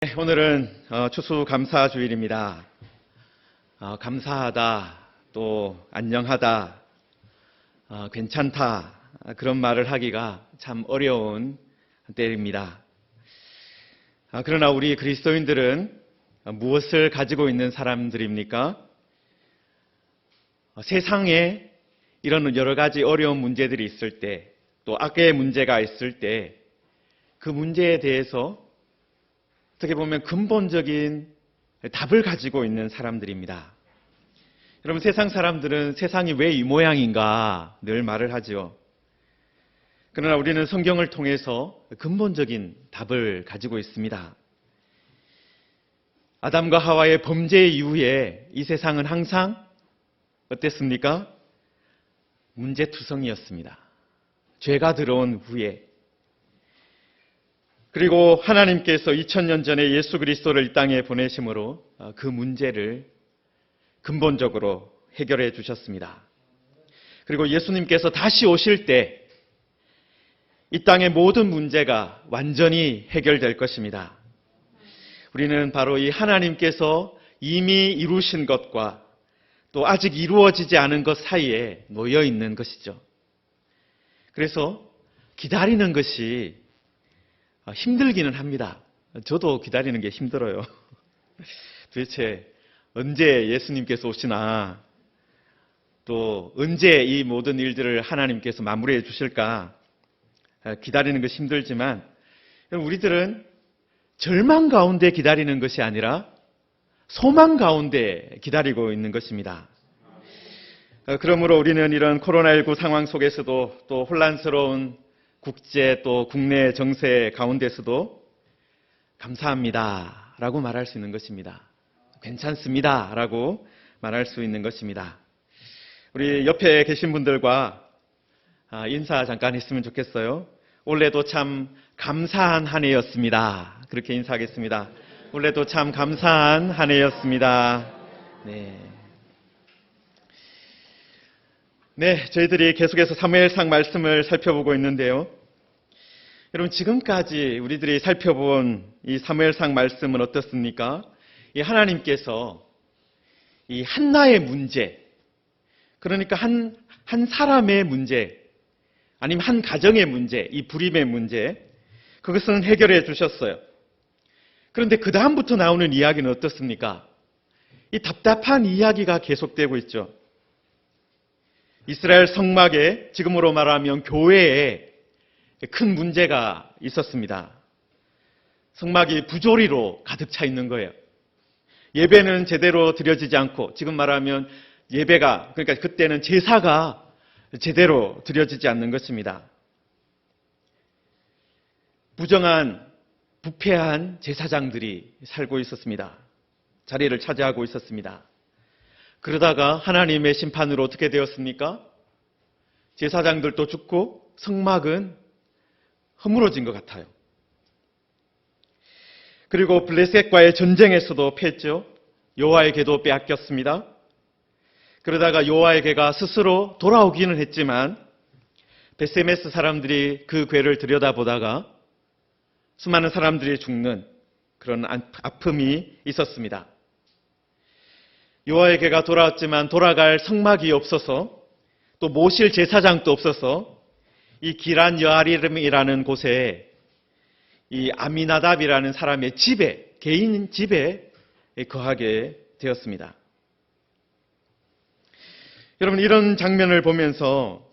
네, 오늘은 추수감사주일입니다. 감사하다, 또 안녕하다, 괜찮다, 그런 말을 하기가 참 어려운 때입니다. 그러나 우리 그리스도인들은 무엇을 가지고 있는 사람들입니까? 세상에 이런 여러 가지 어려운 문제들이 있을 때, 또 악의 문제가 있을 때, 그 문제에 대해서 어떻게 보면 근본적인 답을 가지고 있는 사람들입니다. 여러분, 세상 사람들은 세상이 왜 이 모양인가 늘 말을 하죠. 그러나 우리는 성경을 통해서 근본적인 답을 가지고 있습니다. 아담과 하와의 범죄 이후에 이 세상은 항상 어땠습니까? 문제투성이었습니다. 죄가 들어온 후에. 그리고 하나님께서 2000년 전에 예수 그리스도를 이 땅에 보내심으로 그 문제를 근본적으로 해결해 주셨습니다. 그리고 예수님께서 다시 오실 때 이 땅의 모든 문제가 완전히 해결될 것입니다. 우리는 바로 이 하나님께서 이미 이루신 것과 또 아직 이루어지지 않은 것 사이에 놓여 있는 것이죠. 그래서 기다리는 것이 힘들기는 합니다. 저도 기다리는 게 힘들어요. 도대체 언제 예수님께서 오시나, 또 언제 이 모든 일들을 하나님께서 마무리해 주실까 기다리는 것이 힘들지만, 우리들은 절망 가운데 기다리는 것이 아니라 소망 가운데 기다리고 있는 것입니다. 그러므로 우리는 이런 코로나19 상황 속에서도, 또 혼란스러운 국제 또 국내 정세 가운데서도 감사합니다 라고 말할 수 있는 것입니다. 괜찮습니다 라고 말할 수 있는 것입니다. 우리 옆에 계신 분들과 인사 잠깐 했으면 좋겠어요. 올해도 참 감사한 한 해였습니다. 그렇게 인사하겠습니다. 올해도 참 감사한 한 해였습니다. 네, 저희들이 계속해서 사무엘상 말씀을 살펴보고 있는데요. 여러분, 지금까지 우리들이 살펴본 이 사무엘상 말씀은 어떻습니까? 이 하나님께서 이 한나의 문제, 그러니까 한 사람의 문제, 아니면 한 가정의 문제, 이 불임의 문제, 그것은 해결해 주셨어요. 그런데 그 다음부터 나오는 이야기는 어떻습니까? 이 답답한 이야기가 계속되고 있죠. 이스라엘 성막에, 지금으로 말하면 교회에 큰 문제가 있었습니다. 성막이 부조리로 가득 차 있는 거예요. 예배는 제대로 드려지지 않고, 지금 말하면 예배가, 그러니까 그때는 제사가 제대로 드려지지 않는 것입니다. 부정한, 부패한 제사장들이 살고 있었습니다. 자리를 차지하고 있었습니다. 그러다가 하나님의 심판으로 어떻게 되었습니까? 제사장들도 죽고 성막은 허물어진 것 같아요. 그리고 블레셋과의 전쟁에서도 패했죠. 여호와의 궤도 빼앗겼습니다. 그러다가 여호와의 궤가 스스로 돌아오기는 했지만 베세메스 사람들이 그 궤를 들여다보다가 수많은 사람들이 죽는 그런 아픔이 있었습니다. 여호와의 궤가 돌아왔지만 돌아갈 성막이 없어서, 또 모실 제사장도 없어서 이 기란 여아림이라는 곳에 이 아미나답이라는 사람의 집에, 개인 집에 거하게 되었습니다. 여러분, 이런 장면을 보면서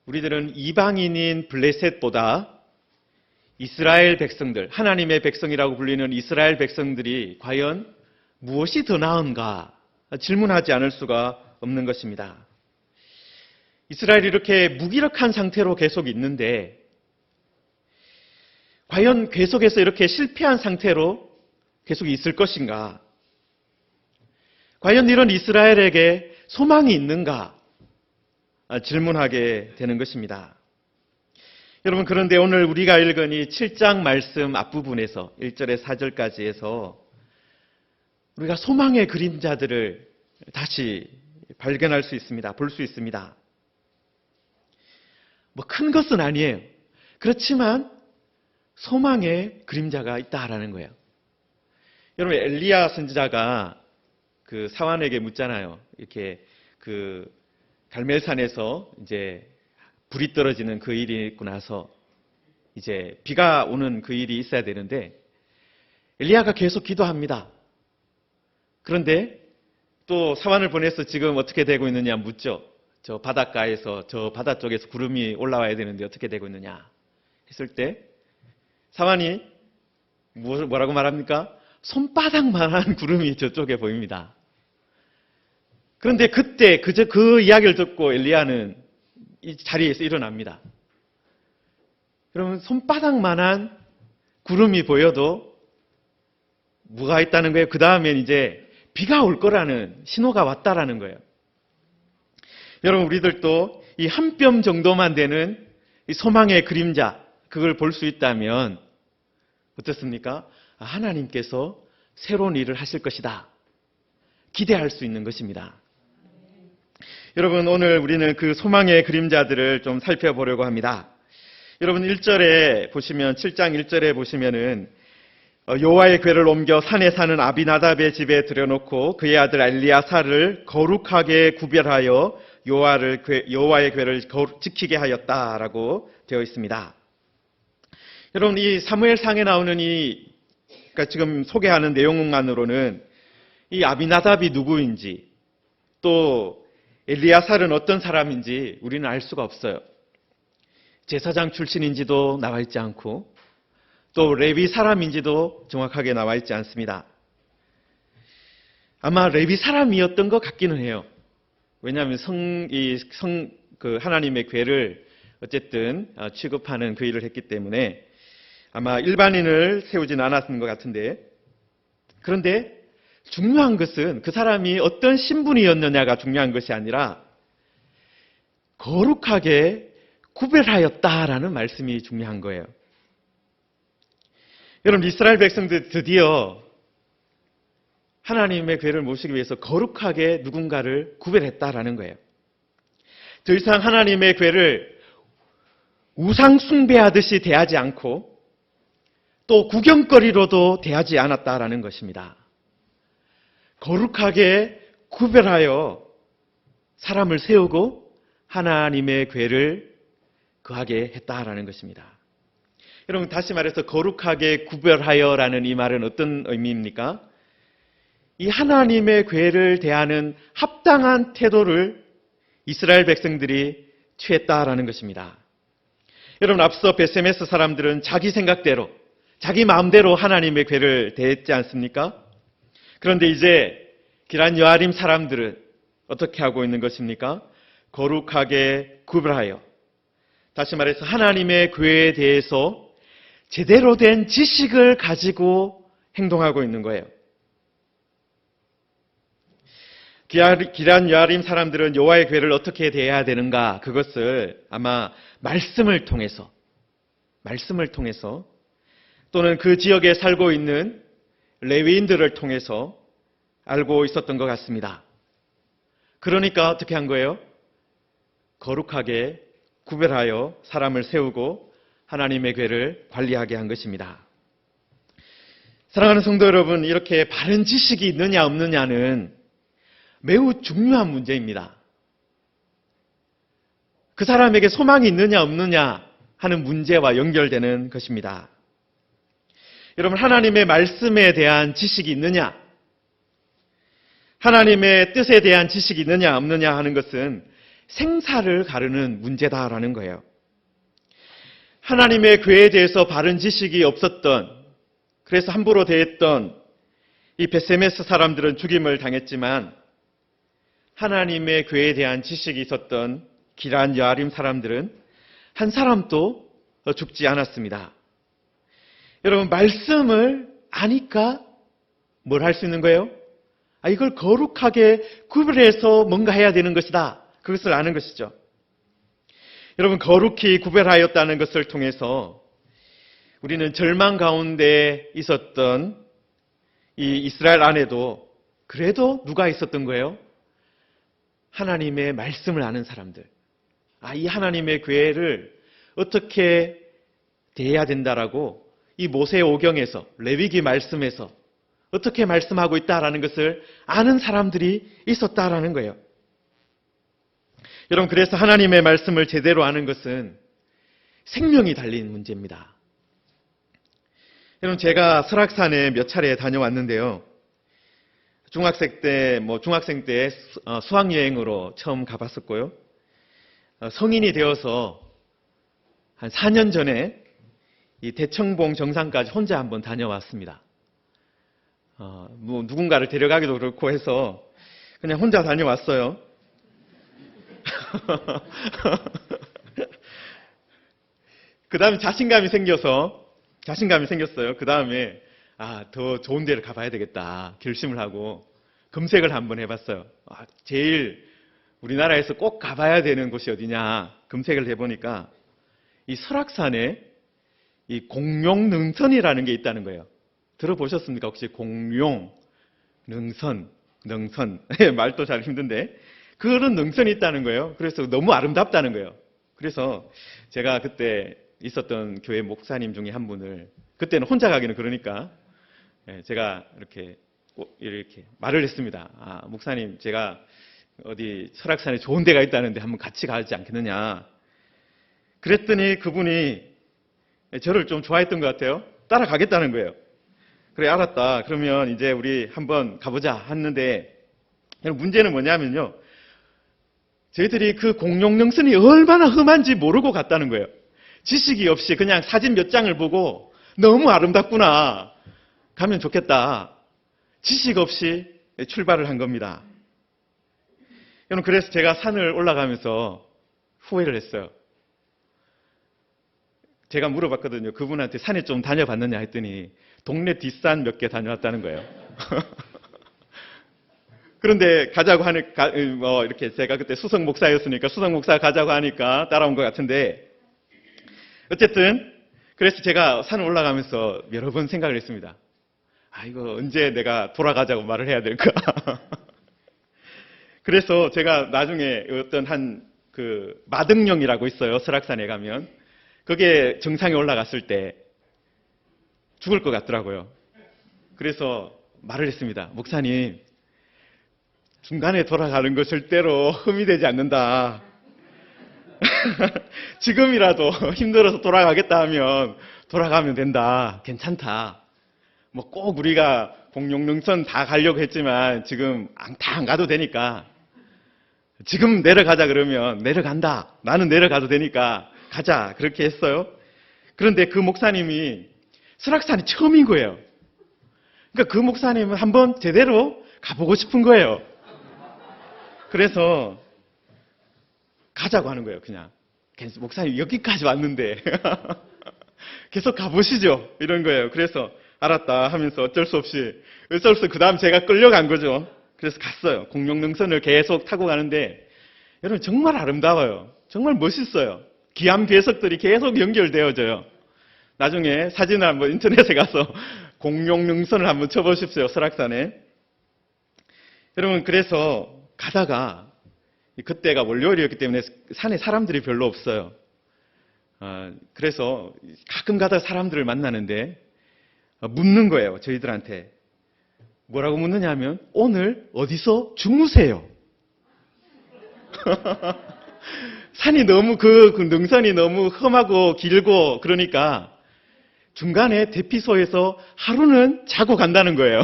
우리들은 이방인인 블레셋보다 이스라엘 백성들, 하나님의 백성이라고 불리는 이스라엘 백성들이 과연 무엇이 더 나은가 질문하지 않을 수가 없는 것입니다. 이스라엘이 이렇게 무기력한 상태로 계속 있는데, 과연 계속해서 이렇게 실패한 상태로 계속 있을 것인가? 과연 이런 이스라엘에게 소망이 있는가? 질문하게 되는 것입니다. 여러분, 그런데 오늘 우리가 읽은 이 7장 말씀 앞부분에서 1절에 4절까지 해서 우리가 소망의 그림자들을 다시 발견할 수 있습니다. 볼 수 있습니다. 뭐 큰 것은 아니에요. 그렇지만 소망의 그림자가 있다라는 거예요. 여러분, 엘리야 선지자가 그 사환에게 묻잖아요. 이렇게 그 갈멜산에서 이제 불이 떨어지는 그 일이 있고 나서 이제 비가 오는 그 일이 있어야 되는데 엘리야가 계속 기도합니다. 그런데 또 사환을 보내서 지금 어떻게 되고 있느냐 묻죠. 저 바닷가에서, 저 바다 쪽에서 구름이 올라와야 되는데 어떻게 되고 있느냐 했을 때 사환이 뭐라고 말합니까? 손바닥만한 구름이 저쪽에 보입니다. 그런데 그때 그 이야기를 듣고 엘리야는 이 자리에서 일어납니다. 그러면 손바닥만한 구름이 보여도 뭐가 있다는 거예요? 그 다음엔 이제 비가 올 거라는 신호가 왔다라는 거예요. 여러분, 우리들도 이 한 뼘 정도만 되는 이 소망의 그림자, 그걸 볼 수 있다면 어떻습니까? 하나님께서 새로운 일을 하실 것이다. 기대할 수 있는 것입니다. 여러분, 오늘 우리는 그 소망의 그림자들을 좀 살펴보려고 합니다. 여러분, 1절에 보시면, 7장 1절에 보시면은 여호와의 궤를 옮겨 산에 사는 아비나답의 집에 들여놓고 그의 아들 엘리야사를 거룩하게 구별하여 여호와의 궤를 지키게 하였다라고 되어 있습니다. 여러분, 이 사무엘상에 나오는 그러니까 지금 소개하는 내용만으로는 이 아비나답이 누구인지 또 엘리야살은 어떤 사람인지 우리는 알 수가 없어요. 제사장 출신인지도 나와 있지 않고 또 레위 사람인지도 정확하게 나와 있지 않습니다. 아마 레위 사람이었던 것 같기는 해요. 왜냐하면 하나님의 궤를 어쨌든 취급하는 그 일을 했기 때문에 아마 일반인을 세우진 않았던 것 같은데, 그런데 중요한 것은 그 사람이 어떤 신분이었느냐가 중요한 것이 아니라 거룩하게 구별하였다라는 말씀이 중요한 거예요. 여러분, 이스라엘 백성들 드디어 하나님의 궤를 모시기 위해서 거룩하게 누군가를 구별했다라는 거예요. 더 이상 하나님의 궤를 우상 숭배하듯이 대하지 않고 또 구경거리로도 대하지 않았다라는 것입니다. 거룩하게 구별하여 사람을 세우고 하나님의 궤를 거하게 했다라는 것입니다. 여러분, 다시 말해서 거룩하게 구별하여라는 이 말은 어떤 의미입니까? 이 하나님의 궤를 대하는 합당한 태도를 이스라엘 백성들이 취했다라는 것입니다. 여러분, 앞서 베세메스 사람들은 자기 생각대로, 자기 마음대로 하나님의 궤를 대했지 않습니까? 그런데 이제 기란 여아림 사람들은 어떻게 하고 있는 것입니까? 거룩하게 구별하여, 다시 말해서 하나님의 궤에 대해서 제대로 된 지식을 가지고 행동하고 있는 거예요. 기란 여아림 사람들은 여호와의 궤를 어떻게 대해야 되는가, 그것을 아마 말씀을 통해서 또는 그 지역에 살고 있는 레위인들을 통해서 알고 있었던 것 같습니다. 그러니까 어떻게 한 거예요? 거룩하게 구별하여 사람을 세우고 하나님의 궤를 관리하게 한 것입니다. 사랑하는 성도 여러분, 이렇게 바른 지식이 있느냐 없느냐는 매우 중요한 문제입니다. 그 사람에게 소망이 있느냐 없느냐 하는 문제와 연결되는 것입니다. 여러분, 하나님의 말씀에 대한 지식이 있느냐, 하나님의 뜻에 대한 지식이 있느냐 없느냐 하는 것은 생사를 가르는 문제다라는 거예요. 하나님의 궤에 대해서 바른 지식이 없었던, 그래서 함부로 대했던 이 베세메스 사람들은 죽임을 당했지만 하나님의 궤에 대한 지식이 있었던 기란 여아림 사람들은 한 사람도 죽지 않았습니다. 여러분, 말씀을 아니까 뭘 할 수 있는 거예요? 이걸 거룩하게 구별해서 뭔가 해야 되는 것이다. 그것을 아는 것이죠. 여러분, 거룩히 구별하였다는 것을 통해서 우리는 절망 가운데 있었던 이 이스라엘 안에도 그래도 누가 있었던 거예요? 하나님의 말씀을 아는 사람들. 이 하나님의 궤를 어떻게 대해야 된다라고 이 모세오경에서, 레위기 말씀에서 어떻게 말씀하고 있다라는 것을 아는 사람들이 있었다라는 거예요. 여러분, 그래서 하나님의 말씀을 제대로 아는 것은 생명이 달린 문제입니다. 여러분, 제가 설악산에 몇 차례 다녀왔는데요. 중학생 때 수학여행으로 처음 가봤었고요. 성인이 되어서 한 4년 전에 이 대청봉 정상까지 혼자 한번 다녀왔습니다. 누군가를 데려가기도 그렇고 해서 그냥 혼자 다녀왔어요. 그 다음에 자신감이 생겼어요. 그 다음에 더 좋은 데를 가봐야 되겠다 결심을 하고 검색을 한번 해봤어요. 제일 우리나라에서 꼭 가봐야 되는 곳이 어디냐 검색을 해보니까 이 설악산에 이 공룡능선이라는 게 있다는 거예요. 들어보셨습니까? 혹시 공룡능선. 말도 잘 힘든데 그런 능선이 있다는 거예요. 그래서 너무 아름답다는 거예요. 그래서 제가 그때 있었던 교회 목사님 중에 한 분을, 그때는 혼자 가기는 그러니까 제가 이렇게 말을 했습니다. 목사님, 제가 어디 설악산에 좋은 데가 있다는데 한번 같이 가지 않겠느냐. 그랬더니 그분이 저를 좀 좋아했던 것 같아요. 따라가겠다는 거예요. 그래, 알았다. 그러면 이제 우리 한번 가보자 했는데, 문제는 뭐냐면요. 저희들이 그 공룡능선이 얼마나 험한지 모르고 갔다는 거예요. 지식이 없이 그냥 사진 몇 장을 보고 너무 아름답구나, 가면 좋겠다, 지식 없이 출발을 한 겁니다. 여러분, 그래서 제가 산을 올라가면서 후회를 했어요. 제가 물어봤거든요. 그분한테 산에 좀 다녀봤느냐 했더니 동네 뒷산 몇 개 다녀왔다는 거예요. 그런데 가자고 하니까 이렇게 제가 그때 수석 목사였으니까 수석 목사 가자고 하니까 따라온 것 같은데, 어쨌든 그래서 제가 산을 올라가면서 여러 번 생각을 했습니다. 이거 언제 내가 돌아가자고 말을 해야 될까? 그래서 제가 나중에 어떤 마등령이라고 있어요. 설악산에 가면. 그게 정상에 올라갔을 때 죽을 것 같더라고요. 그래서 말을 했습니다. 목사님, 중간에 돌아가는 거 절대로 흠이 되지 않는다. 지금이라도 힘들어서 돌아가겠다 하면 돌아가면 된다. 괜찮다. 꼭 우리가 공룡능선 다 가려고 했지만 지금 다 안 가도 되니까, 지금 내려가자 그러면 내려간다. 나는 내려가도 되니까 가자. 그렇게 했어요. 그런데 그 목사님이 설악산이 처음인 거예요. 그러니까 그 목사님은 한번 제대로 가보고 싶은 거예요. 그래서 가자고 하는 거예요. 그냥 목사님 여기까지 왔는데 계속 가보시죠, 이런 거예요. 그래서 알았다 하면서 어쩔 수 없이 그 다음 제가 끌려간 거죠. 그래서 갔어요. 공룡능선을 계속 타고 가는데 여러분, 정말 아름다워요. 정말 멋있어요. 기암괴석들이 계속 연결되어져요. 나중에 사진을 한번 인터넷에 가서 공룡능선을 한번 쳐보십시오. 설악산에. 여러분, 그래서 가다가 그때가 월요일이었기 때문에 산에 사람들이 별로 없어요. 그래서 가끔 가다가 사람들을 만나는데 묻는 거예요. 저희들한테. 뭐라고 묻느냐 하면, 오늘 어디서 주무세요? 산이 너무 그 능선이 너무 험하고 길고 그러니까 중간에 대피소에서 하루는 자고 간다는 거예요.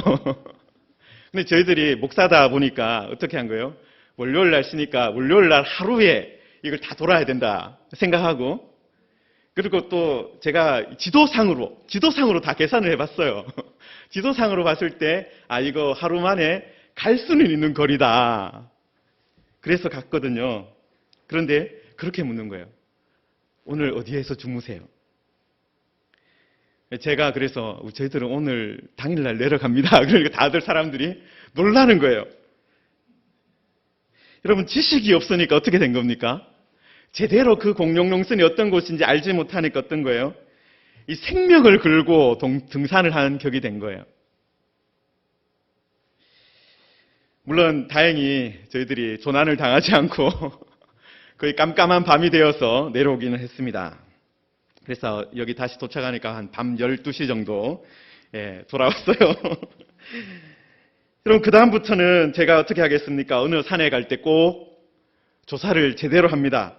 근데 저희들이 목사다 보니까 어떻게 한 거예요? 월요일 날 쉬니까 월요일 날 하루에 이걸 다 돌아야 된다 생각하고, 그리고 또 제가 지도상으로 다 계산을 해봤어요. 지도상으로 봤을 때 이거 하루 만에 갈 수는 있는 거리다. 그래서 갔거든요. 그런데 그렇게 묻는 거예요. 오늘 어디에서 주무세요? 제가 그래서 저희들은 오늘 당일날 내려갑니다. 그러니까 다들 사람들이 놀라는 거예요. 여러분, 지식이 없으니까 어떻게 된 겁니까? 제대로 그 공룡능선이 어떤 곳인지 알지 못하니까 어떤 거예요? 이 생명을 걸고 등산을 하는 격이 된 거예요. 물론 다행히 저희들이 조난을 당하지 않고 거의 깜깜한 밤이 되어서 내려오기는 했습니다. 그래서 여기 다시 도착하니까 한 밤 12시 정도 돌아왔어요. 그럼 그 다음부터는 제가 어떻게 하겠습니까? 어느 산에 갈 때 꼭 조사를 제대로 합니다.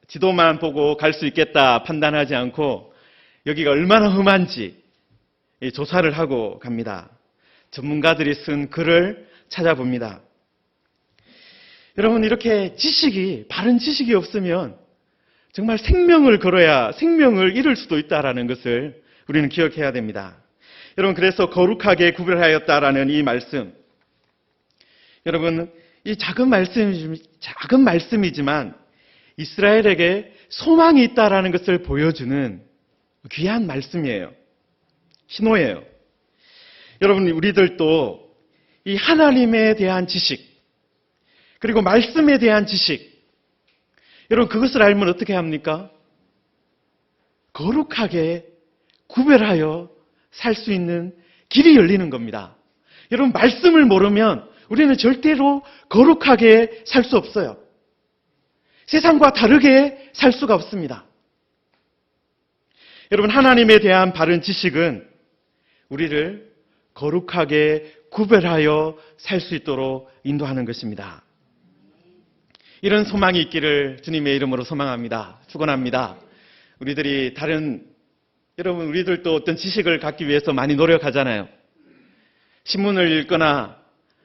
지도만 보고 갈 수 있겠다 판단하지 않고 여기가 얼마나 험한지 조사를 하고 갑니다. 전문가들이 쓴 글을 찾아봅니다. 여러분, 이렇게 바른 지식이 없으면 정말 생명을 걸어야 생명을 잃을 수도 있다는 것을 우리는 기억해야 됩니다. 여러분, 그래서 거룩하게 구별하였다라는 이 말씀, 여러분, 이 작은 말씀이지만 이스라엘에게 소망이 있다라는 것을 보여주는 귀한 말씀이에요. 신호예요. 여러분, 우리들도 이 하나님에 대한 지식, 그리고 말씀에 대한 지식, 여러분, 그것을 알면 어떻게 합니까? 거룩하게 구별하여 살 수 있는 길이 열리는 겁니다. 여러분, 말씀을 모르면 우리는 절대로 거룩하게 살 수 없어요. 세상과 다르게 살 수가 없습니다. 여러분, 하나님에 대한 바른 지식은 우리를 거룩하게 구별하여 살 수 있도록 인도하는 것입니다. 이런 소망이 있기를 주님의 이름으로 소망합니다. 축원합니다. 여러분, 우리들도 어떤 지식을 갖기 위해서 많이 노력하잖아요. 신문을 읽거나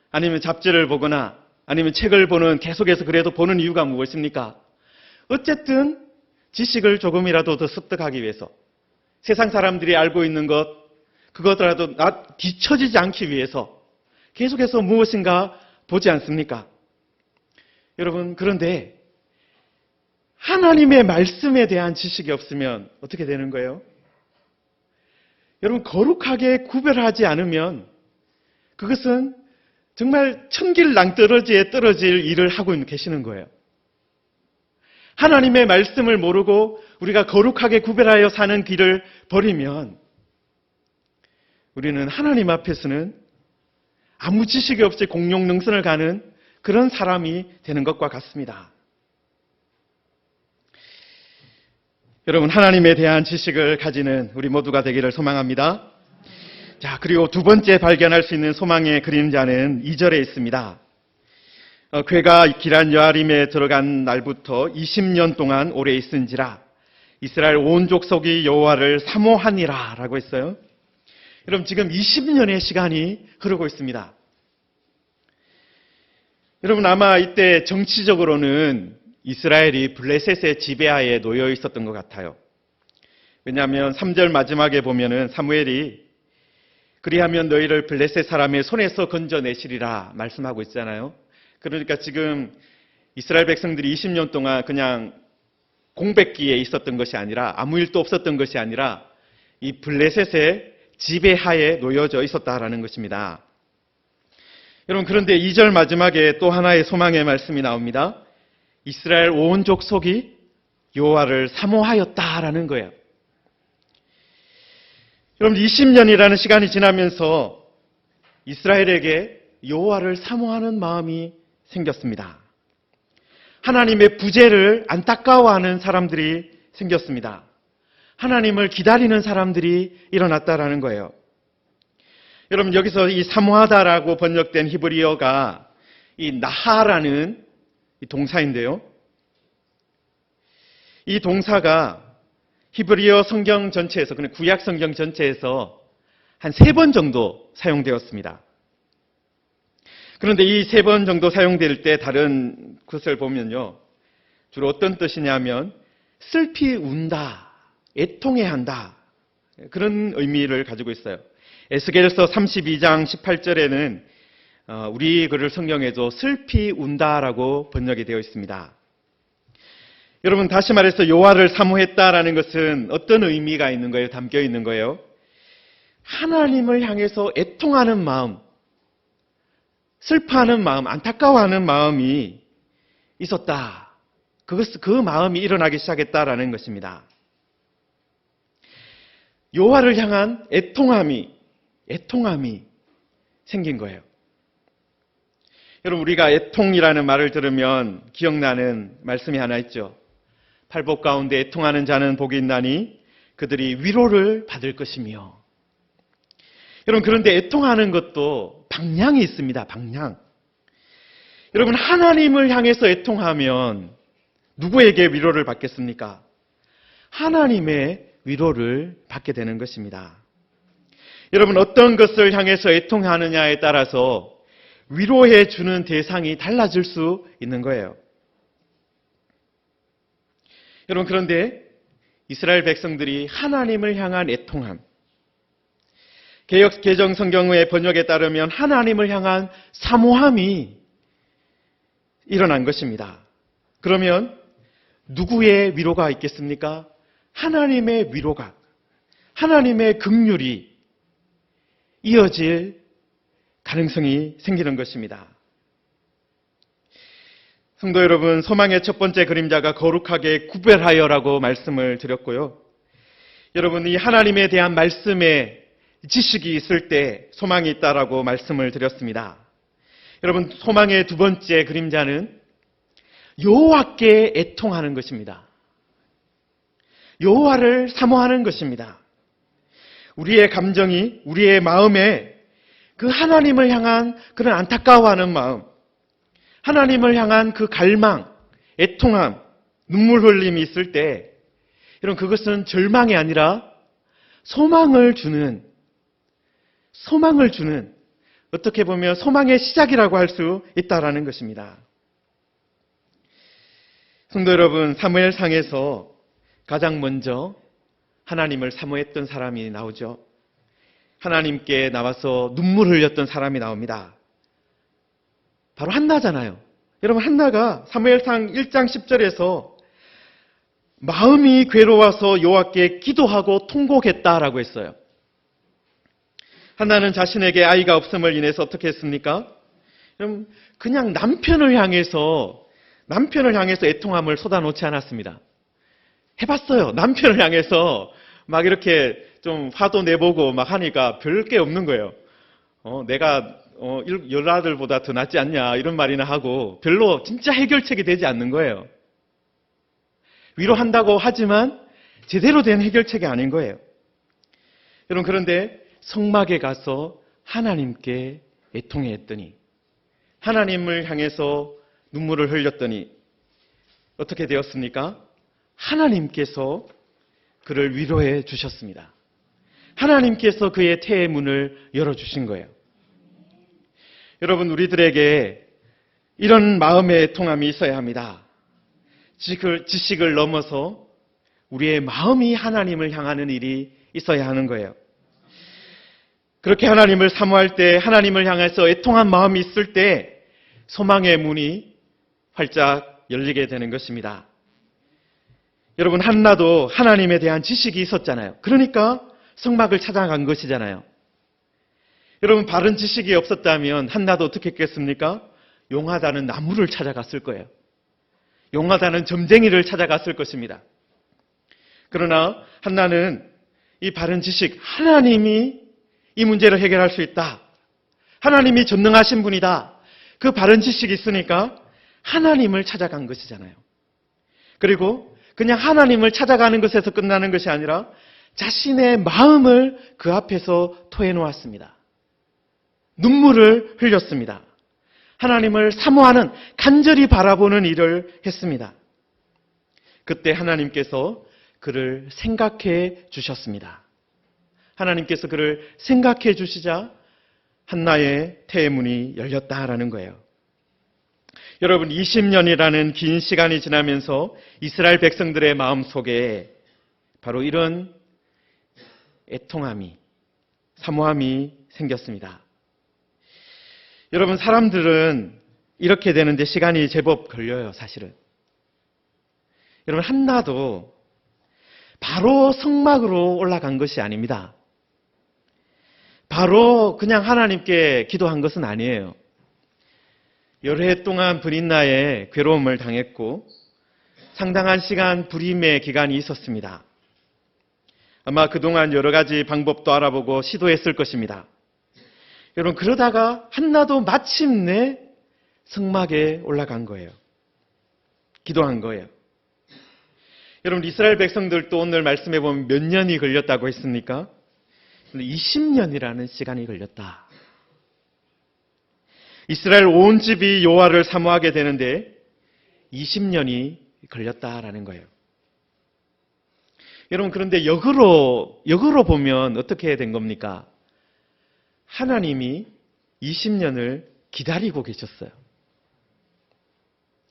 아니면 잡지를 보거나 아니면 책을 계속해서 그래도 보는 이유가 무엇입니까? 어쨌든 지식을 조금이라도 더 습득하기 위해서, 세상 사람들이 알고 있는 그것이라도 뒤처지지 않기 위해서 계속해서 무엇인가 보지 않습니까? 여러분, 그런데 하나님의 말씀에 대한 지식이 없으면 어떻게 되는 거예요? 여러분, 거룩하게 구별하지 않으면 그것은 정말 천길 낭떠러지에 떨어질 일을 하고 계시는 거예요. 하나님의 말씀을 모르고 우리가 거룩하게 구별하여 사는 길을 버리면 우리는 하나님 앞에서는 아무 지식이 없이 공룡능선을 가는 그런 사람이 되는 것과 같습니다. 여러분, 하나님에 대한 지식을 가지는 우리 모두가 되기를 소망합니다. 자, 그리고 두 번째 발견할 수 있는 소망의 그림자는 2절에 있습니다. 괴가 기란 여아림에 들어간 날부터 20년 동안 오래 있은지라 이스라엘 온 족속이 여호와를 사모하니라 라고 했어요. 여러분, 지금 20년의 시간이 흐르고 있습니다. 여러분, 아마 이때 정치적으로는 이스라엘이 블레셋의 지배하에 놓여 있었던 것 같아요. 왜냐하면 3절 마지막에 보면은 사무엘이 그리하면 너희를 블레셋 사람의 손에서 건져내시리라 말씀하고 있잖아요. 그러니까 지금 이스라엘 백성들이 20년 동안 그냥 공백기에 있었던 것이 아니라, 아무 일도 없었던 것이 아니라 이 블레셋의 지배하에 놓여져 있었다라는 것입니다. 여러분, 그런데 2절 마지막에 또 하나의 소망의 말씀이 나옵니다. 이스라엘 온 족속이 여호와를 사모하였다라는 거예요. 여러분, 20년이라는 시간이 지나면서 이스라엘에게 여호와를 사모하는 마음이 생겼습니다. 하나님의 부재를 안타까워하는 사람들이 생겼습니다. 하나님을 기다리는 사람들이 일어났다라는 거예요. 여러분, 여기서 이 사모하다라고 번역된 히브리어가 이 나하라는 이 동사인데요. 이 동사가 히브리어 성경 전체에서, 그냥 구약 성경 전체에서 한 3번 정도 사용되었습니다. 그런데 이 3번 정도 사용될 때 다른 것을 보면요, 주로 어떤 뜻이냐면 슬피 운다, 애통해한다, 그런 의미를 가지고 있어요. 에스겔서 32장 18절에는 우리 글을 성경에도 슬피 운다라고 번역이 되어 있습니다. 여러분, 다시 말해서 여호와를 사모했다라는 것은 어떤 의미가 있는 거예요? 담겨 있는 거예요? 하나님을 향해서 애통하는 마음, 슬퍼하는 마음, 안타까워하는 마음이 있었다. 그 마음이 일어나기 시작했다라는 것입니다. 여호와를 향한 애통함이 생긴 거예요. 여러분, 우리가 애통이라는 말을 들으면 기억나는 말씀이 하나 있죠. 팔복 가운데 애통하는 자는 복이 있나니 그들이 위로를 받을 것이며, 여러분, 그런데 애통하는 것도 방향이 있습니다. 방향. 여러분, 하나님을 향해서 애통하면 누구에게 위로를 받겠습니까? 하나님의 위로를 받게 되는 것입니다. 여러분, 어떤 것을 향해서 애통하느냐에 따라서 위로해 주는 대상이 달라질 수 있는 거예요. 여러분, 그런데 이스라엘 백성들이 하나님을 향한 애통함, 개역 개정 성경의 번역에 따르면 하나님을 향한 사모함이 일어난 것입니다. 그러면 누구의 위로가 있겠습니까? 하나님의 위로가, 하나님의 긍휼이 이어질 가능성이 생기는 것입니다. 성도 여러분, 소망의 첫 번째 그림자가 거룩하게 구별하여라고 말씀을 드렸고요. 여러분, 이 하나님에 대한 말씀에 지식이 있을 때 소망이 있다라고 말씀을 드렸습니다. 여러분, 소망의 두 번째 그림자는 여호와께 애통하는 것입니다. 여호와를 사모하는 것입니다. 우리의 감정이, 우리의 마음에 그 하나님을 향한 그런 안타까워하는 마음, 하나님을 향한 그 갈망, 애통함, 눈물 흘림이 있을 때, 여러분, 그것은 절망이 아니라 소망을 주는, 어떻게 보면 소망의 시작이라고 할 수 있다라는 것입니다. 성도 여러분, 사무엘상에서 가장 먼저 하나님을 사모했던 사람이 나오죠. 하나님께 나와서 눈물 흘렸던 사람이 나옵니다. 바로 한나잖아요. 여러분, 한나가 사무엘상 1장 10절에서 마음이 괴로워서 여호와께 기도하고 통곡했다라고 했어요. 한나는 자신에게 아이가 없음을 인해서 어떻게 했습니까? 여러분, 그냥 남편을 향해서 애통함을 쏟아놓지 않았습니다. 해봤어요. 남편을 향해서 막 이렇게 좀 화도 내보고 막 하니까 별 게 없는 거예요. 내가 열아들보다 더 낫지 않냐 이런 말이나 하고 별로 진짜 해결책이 되지 않는 거예요. 위로한다고 하지만 제대로 된 해결책이 아닌 거예요. 여러분, 그런데 성막에 가서 하나님께 애통해 했더니, 하나님을 향해서 눈물을 흘렸더니 어떻게 되었습니까? 하나님께서 그를 위로해 주셨습니다. 하나님께서 그의 태의 문을 열어주신 거예요. 여러분, 우리들에게 이런 마음의 애통함이 있어야 합니다. 지식을 넘어서 우리의 마음이 하나님을 향하는 일이 있어야 하는 거예요. 그렇게 하나님을 사모할 때, 하나님을 향해서 애통한 마음이 있을 때 소망의 문이 활짝 열리게 되는 것입니다. 여러분, 한나도 하나님에 대한 지식이 있었잖아요. 그러니까 성막을 찾아간 것이잖아요. 여러분, 바른 지식이 없었다면 한나도 어떻게 했겠습니까? 용하다는 나무를 찾아갔을 거예요. 용하다는 점쟁이를 찾아갔을 것입니다. 그러나 한나는 이 바른 지식, 하나님이 이 문제를 해결할 수 있다, 하나님이 전능하신 분이다, 그 바른 지식이 있으니까 하나님을 찾아간 것이잖아요. 그리고 그냥 하나님을 찾아가는 것에서 끝나는 것이 아니라 자신의 마음을 그 앞에서 토해놓았습니다. 눈물을 흘렸습니다. 하나님을 사모하는, 간절히 바라보는 일을 했습니다. 그때 하나님께서 그를 생각해 주셨습니다. 하나님께서 그를 생각해 주시자 한나의 태의 문이 열렸다라는 거예요. 여러분, 20년이라는 긴 시간이 지나면서 이스라엘 백성들의 마음속에 바로 이런 애통함이, 사모함이 생겼습니다. 여러분, 사람들은 이렇게 되는데 시간이 제법 걸려요, 사실은. 여러분, 한나도 바로 성막으로 올라간 것이 아닙니다. 바로 그냥 하나님께 기도한 것은 아니에요. 여러 해 동안 브린나의 괴로움을 당했고 상당한 시간 불임의 기간이 있었습니다. 아마 그동안 여러 가지 방법도 알아보고 시도했을 것입니다. 여러분, 그러다가 한나도 마침내 성막에 올라간 거예요. 기도한 거예요. 여러분, 이스라엘 백성들도 오늘 말씀해 보면 몇 년이 걸렸다고 했습니까? 20년이라는 시간이 걸렸다. 이스라엘 온 집이 여호와를 사모하게 되는데 20년이 걸렸다라는 거예요. 여러분, 그런데 역으로 보면 어떻게 된 겁니까? 하나님이 20년을 기다리고 계셨어요.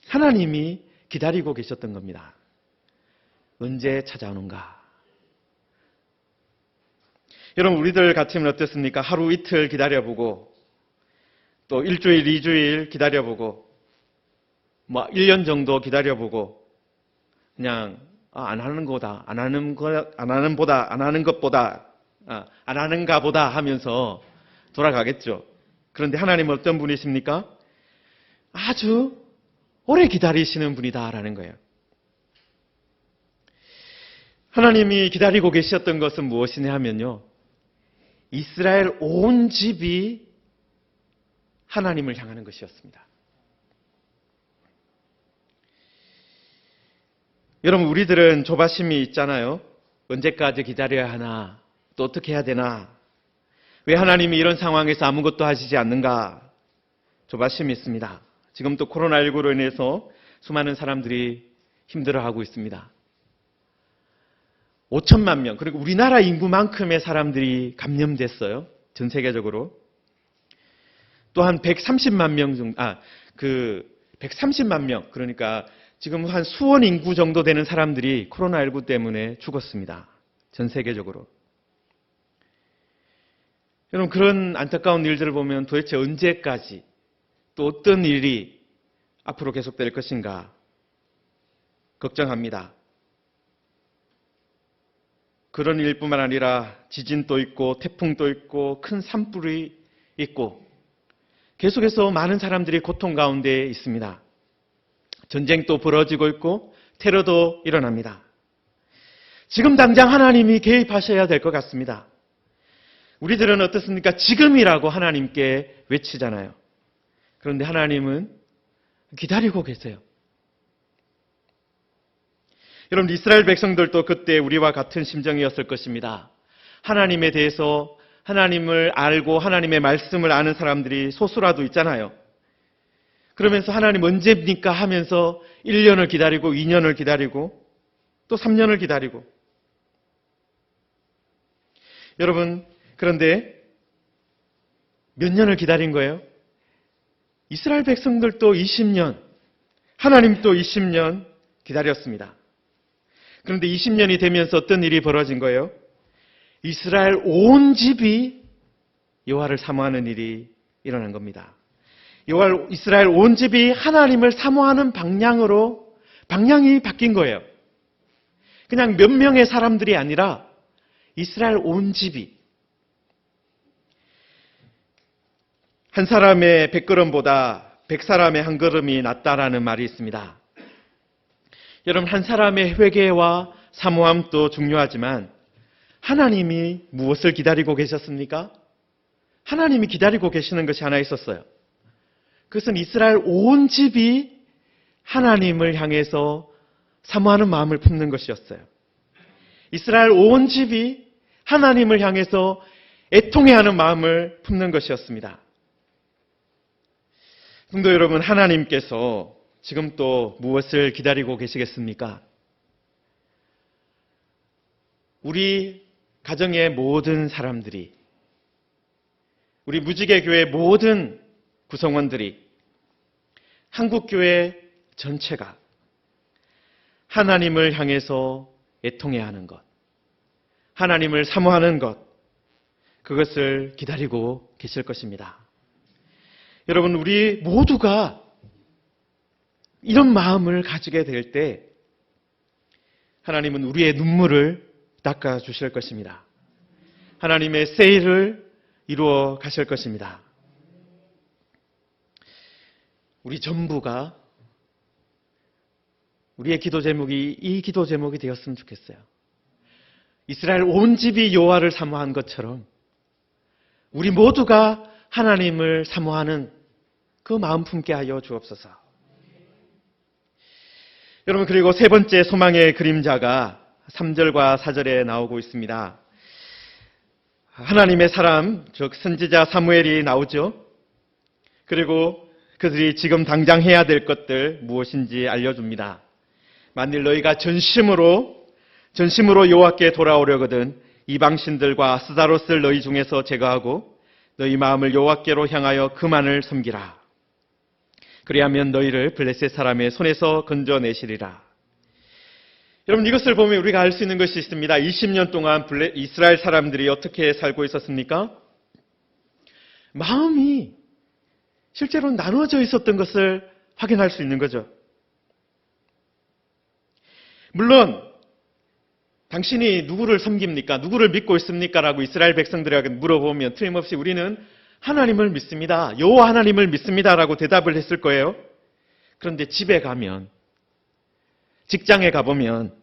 하나님이 기다리고 계셨던 겁니다. 언제 찾아오는가? 여러분, 우리들 같으면 어떻습니까? 하루 이틀 기다려보고, 또 일주일, 2주일 기다려보고, 1년 정도 기다려보고, 그냥, 안 하는가 보다 하면서 돌아가겠죠. 그런데 하나님은 어떤 분이십니까? 아주 오래 기다리시는 분이다라는 거예요. 하나님이 기다리고 계셨던 것은 무엇이냐 하면요, 이스라엘 온 집이 하나님을 향하는 것이었습니다. 여러분, 우리들은 조바심이 있잖아요. 언제까지 기다려야 하나? 또 어떻게 해야 되나? 왜 하나님이 이런 상황에서 아무것도 하시지 않는가? 조바심이 있습니다. 지금 또 코로나19로 인해서 수많은 사람들이 힘들어하고 있습니다. 5천만 명, 그리고 우리나라 인구만큼의 사람들이 감염됐어요. 전 세계적으로. 또한 130만 명 정도, 130만 명, 그러니까 지금 한 수원 인구 정도 되는 사람들이 코로나19 때문에 죽었습니다. 전 세계적으로. 여러분, 그런 안타까운 일들을 보면 도대체 언제까지, 또 어떤 일이 앞으로 계속될 것인가 걱정합니다. 그런 일뿐만 아니라 지진도 있고 태풍도 있고 큰 산불이 있고 계속해서 많은 사람들이 고통 가운데 있습니다. 전쟁도 벌어지고 있고 테러도 일어납니다. 지금 당장 하나님이 개입하셔야 될 것 같습니다. 우리들은 어떻습니까? 지금이라고 하나님께 외치잖아요. 그런데 하나님은 기다리고 계세요. 여러분, 이스라엘 백성들도 그때 우리와 같은 심정이었을 것입니다. 하나님에 대해서 하나님을 알고 하나님의 말씀을 아는 사람들이 소수라도 있잖아요. 그러면서 하나님 언제입니까 하면서 1년을 기다리고 2년을 기다리고 또 3년을 기다리고. 여러분, 그런데 몇 년을 기다린 거예요? 이스라엘 백성들도 20년, 하나님도 20년 기다렸습니다. 그런데 20년이 되면서 어떤 일이 벌어진 거예요? 이스라엘 온 집이 여호와를 사모하는 일이 일어난 겁니다. 이스라엘 온 집이 하나님을 사모하는 방향이 바뀐 거예요. 그냥 몇 명의 사람들이 아니라 이스라엘 온 집이. 한 사람의 100걸음보다 100사람의 한 걸음이 낫다라는 말이 있습니다. 여러분, 한 사람의 회개와 사모함도 중요하지만 하나님이 무엇을 기다리고 계셨습니까? 하나님이 기다리고 계시는 것이 하나 있었어요. 그것은 이스라엘 온 집이 하나님을 향해서 사모하는 마음을 품는 것이었어요. 이스라엘 온 집이 하나님을 향해서 애통해하는 마음을 품는 것이었습니다. 성도 여러분, 하나님께서 지금 또 무엇을 기다리고 계시겠습니까? 우리 가정의 모든 사람들이, 우리 무지개교회 모든 구성원들이, 한국교회 전체가 하나님을 향해서 애통해야 하는 것, 하나님을 사모하는 것, 그것을 기다리고 계실 것입니다. 여러분, 우리 모두가 이런 마음을 가지게 될 때 하나님은 우리의 눈물을 닦아주실 것입니다. 하나님의 세일을 이루어 가실 것입니다. 우리 전부가 우리의 기도 제목이 이 기도 제목이 되었으면 좋겠어요. 이스라엘 온 집이 여호와를 사모한 것처럼 우리 모두가 하나님을 사모하는 그 마음 품게 하여 주옵소서. 여러분, 그리고 세 번째 소망의 그림자가 3절과 4절에 나오고 있습니다. 하나님의 사람, 즉 선지자 사무엘이 나오죠. 그리고 그들이 지금 당장 해야 될 것들 무엇인지 알려줍니다. 만일 너희가 전심으로 여호와께 돌아오려거든 이방신들과 스다롯을 너희 중에서 제거하고 너희 마음을 여호와께로 향하여 그만을 섬기라. 그리하면 너희를 블레셋 사람의 손에서 건져내시리라. 여러분, 이것을 보면 우리가 알 수 있는 것이 있습니다. 20년 동안 이스라엘 사람들이 어떻게 살고 있었습니까? 마음이 실제로 나누어져 있었던 것을 확인할 수 있는 거죠. 물론 당신이 누구를 섬깁니까? 누구를 믿고 있습니까? 라고 이스라엘 백성들에게 물어보면 틀림없이 우리는 하나님을 믿습니다. 여호와 하나님을 믿습니다. 라고 대답을 했을 거예요. 그런데 집에 가면, 직장에 가보면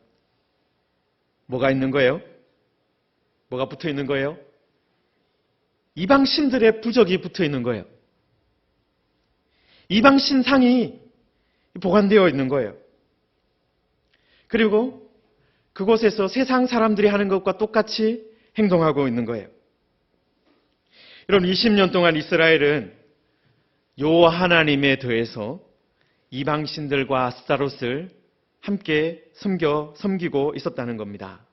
뭐가 있는 거예요? 뭐가 붙어 있는 거예요? 이방신들의 부적이 붙어 있는 거예요. 이방신 상이 보관되어 있는 거예요. 그리고 그곳에서 세상 사람들이 하는 것과 똑같이 행동하고 있는 거예요. 여러분, 20년 동안 이스라엘은 여호와 하나님에 더해서 이방신들과 스타롯을 함께 섬기고 있었다는 겁니다.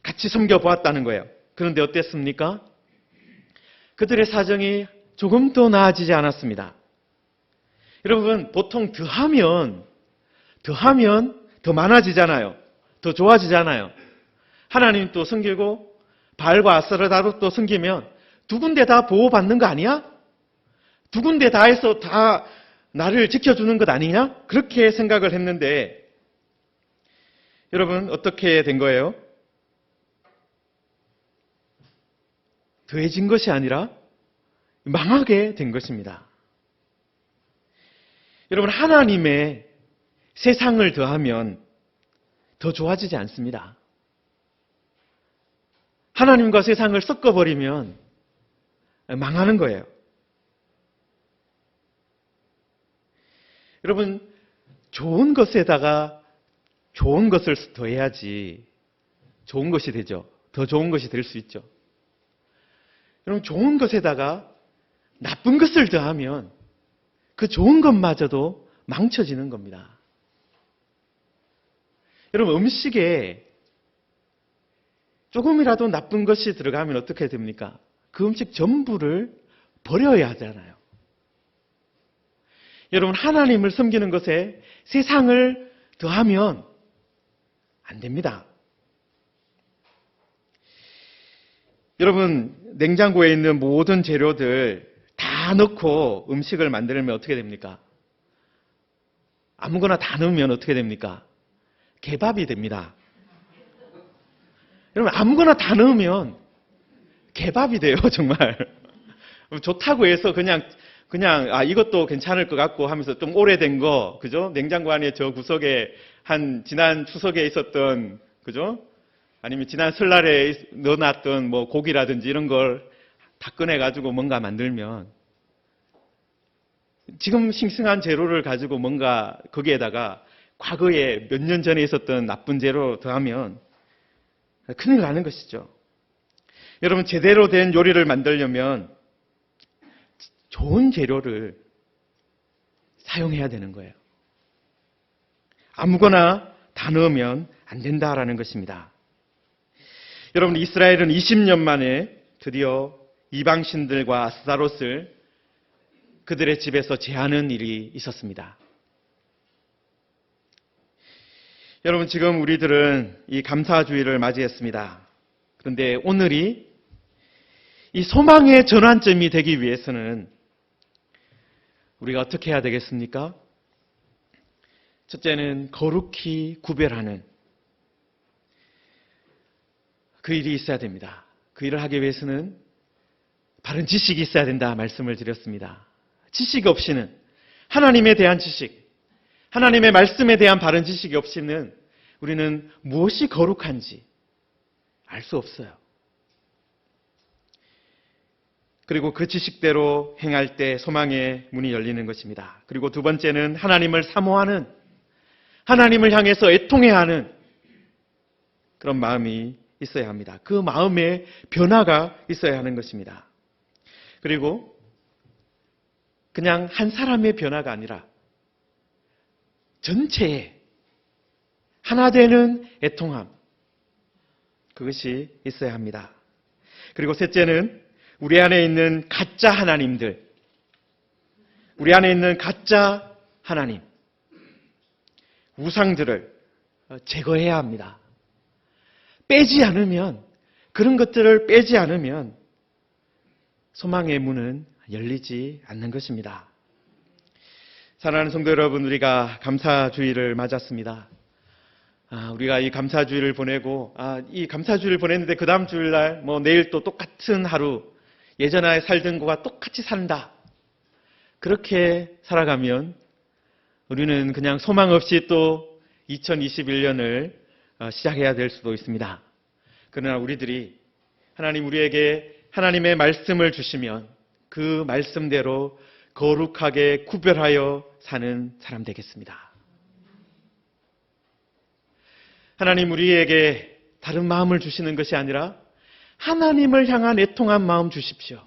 같이 섬겨보았다는 거예요. 그런데 어땠습니까? 그들의 사정이 조금 더 나아지지 않았습니다. 여러분, 보통 더하면 더 많아지잖아요. 더 좋아지잖아요. 하나님 또 섬기고 바알과 아스라다로 또 섬기면 두 군데 다 보호받는 거 아니야? 두 군데 다 해서 다 나를 지켜주는 것 아니냐? 그렇게 생각을 했는데 여러분, 어떻게 된 거예요? 더해진 것이 아니라 망하게 된 것입니다. 여러분, 하나님의 세상을 더하면 더 좋아지지 않습니다. 하나님과 세상을 섞어버리면 망하는 거예요. 여러분, 좋은 것에다가 좋은 것을 더해야지 좋은 것이 되죠. 더 좋은 것이 될 수 있죠. 여러분, 좋은 것에다가 나쁜 것을 더하면 그 좋은 것마저도 망쳐지는 겁니다. 여러분, 음식에 조금이라도 나쁜 것이 들어가면 어떻게 됩니까? 그 음식 전부를 버려야 하잖아요. 여러분, 하나님을 섬기는 것에 세상을 더하면 안 됩니다. 여러분, 냉장고에 있는 모든 재료들 다 넣고 음식을 만들면 어떻게 됩니까? 아무거나 다 넣으면 어떻게 됩니까? 개밥이 됩니다. 여러분, 아무거나 다 넣으면 개밥이 돼요, 정말. 좋다고 해서 그냥 이것도 괜찮을 것 같고 하면서 좀 오래된 거, 그죠? 냉장고 안에 저 구석에 지난 추석에 있었던, 그죠? 아니면 지난 설날에 넣어놨던 뭐 고기라든지 이런 걸 다 꺼내가지고 뭔가 만들면 지금 싱싱한 재료를 가지고 뭔가 거기에다가 과거에 몇 년 전에 있었던 나쁜 재료 더하면 큰일 나는 것이죠. 여러분, 제대로 된 요리를 만들려면 좋은 재료를 사용해야 되는 거예요. 아무거나 다 넣으면 안 된다라는 것입니다. 여러분, 이스라엘은 20년 만에 드디어 이방신들과 아스타롯을 그들의 집에서 제하는 일이 있었습니다. 여러분, 지금 우리들은 이 감사주의를 맞이했습니다. 그런데 오늘이 이 소망의 전환점이 되기 위해서는 우리가 어떻게 해야 되겠습니까? 첫째는 거룩히 구별하는 그 일이 있어야 됩니다. 그 일을 하기 위해서는 바른 지식이 있어야 된다 말씀을 드렸습니다. 지식 없이는, 하나님에 대한 지식, 하나님의 말씀에 대한 바른 지식이 없이는 우리는 무엇이 거룩한지 알 수 없어요. 그리고 그 지식대로 행할 때 소망의 문이 열리는 것입니다. 그리고 두 번째는 하나님을 사모하는 하나님을 향해서 애통해야 하는 그런 마음이 있어야 합니다. 그 마음의 변화가 있어야 하는 것입니다. 그리고 그냥 한 사람의 변화가 아니라 전체의 하나 되는 애통함, 그것이 있어야 합니다. 그리고 셋째는 우리 안에 있는 가짜 하나님들, 우리 안에 있는 가짜 하나님, 우상들을 제거해야 합니다. 빼지 않으면, 그런 것들을 빼지 않으면 소망의 문은 열리지 않는 것입니다. 사랑하는 성도 여러분, 우리가 감사주일을 맞았습니다. 우리가 이 감사주일을 보내고, 이 감사주일을 보냈는데 그 다음 주일날 내일 또 똑같은 하루, 예전에 살던 것과 똑같이 산다. 그렇게 살아가면 우리는 그냥 소망 없이 또 2021년을 시작해야 될 수도 있습니다. 그러나 우리들이 하나님 우리에게 하나님의 말씀을 주시면 그 말씀대로 거룩하게 구별하여 사는 사람 되겠습니다. 하나님 우리에게 다른 마음을 주시는 것이 아니라 하나님을 향한 애통한 마음 주십시오.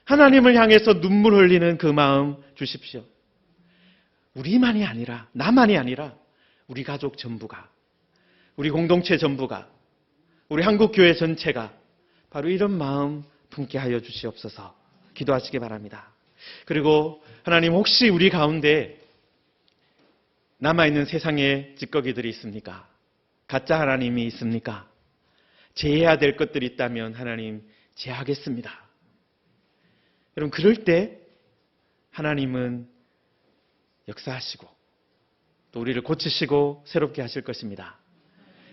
하나님을 향해서 눈물 흘리는 그 마음 주십시오. 우리만이 아니라, 나만이 아니라 우리 가족 전부가, 우리 공동체 전부가, 우리 한국교회 전체가 바로 이런 마음 품게 하여 주시옵소서. 기도하시기 바랍니다. 그리고 하나님 혹시 우리 가운데 남아있는 세상의 찌꺼기들이 있습니까? 가짜 하나님이 있습니까? 제해야 될 것들이 있다면 하나님 제하겠습니다. 여러분 그럴 때 하나님은 역사하시고 또 우리를 고치시고 새롭게 하실 것입니다.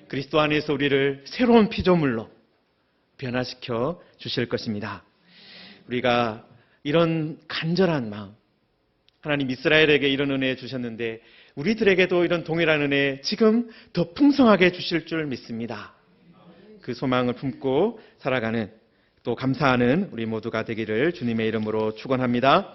그리스도 안에서 우리를 새로운 피조물로 변화시켜 주실 것입니다. 우리가 이런 간절한 마음, 하나님 이스라엘에게 이런 은혜 주셨는데 우리들에게도 이런 동일한 은혜 지금 더 풍성하게 주실 줄 믿습니다. 그 소망을 품고 살아가는 또 감사하는 우리 모두가 되기를 주님의 이름으로 축원합니다.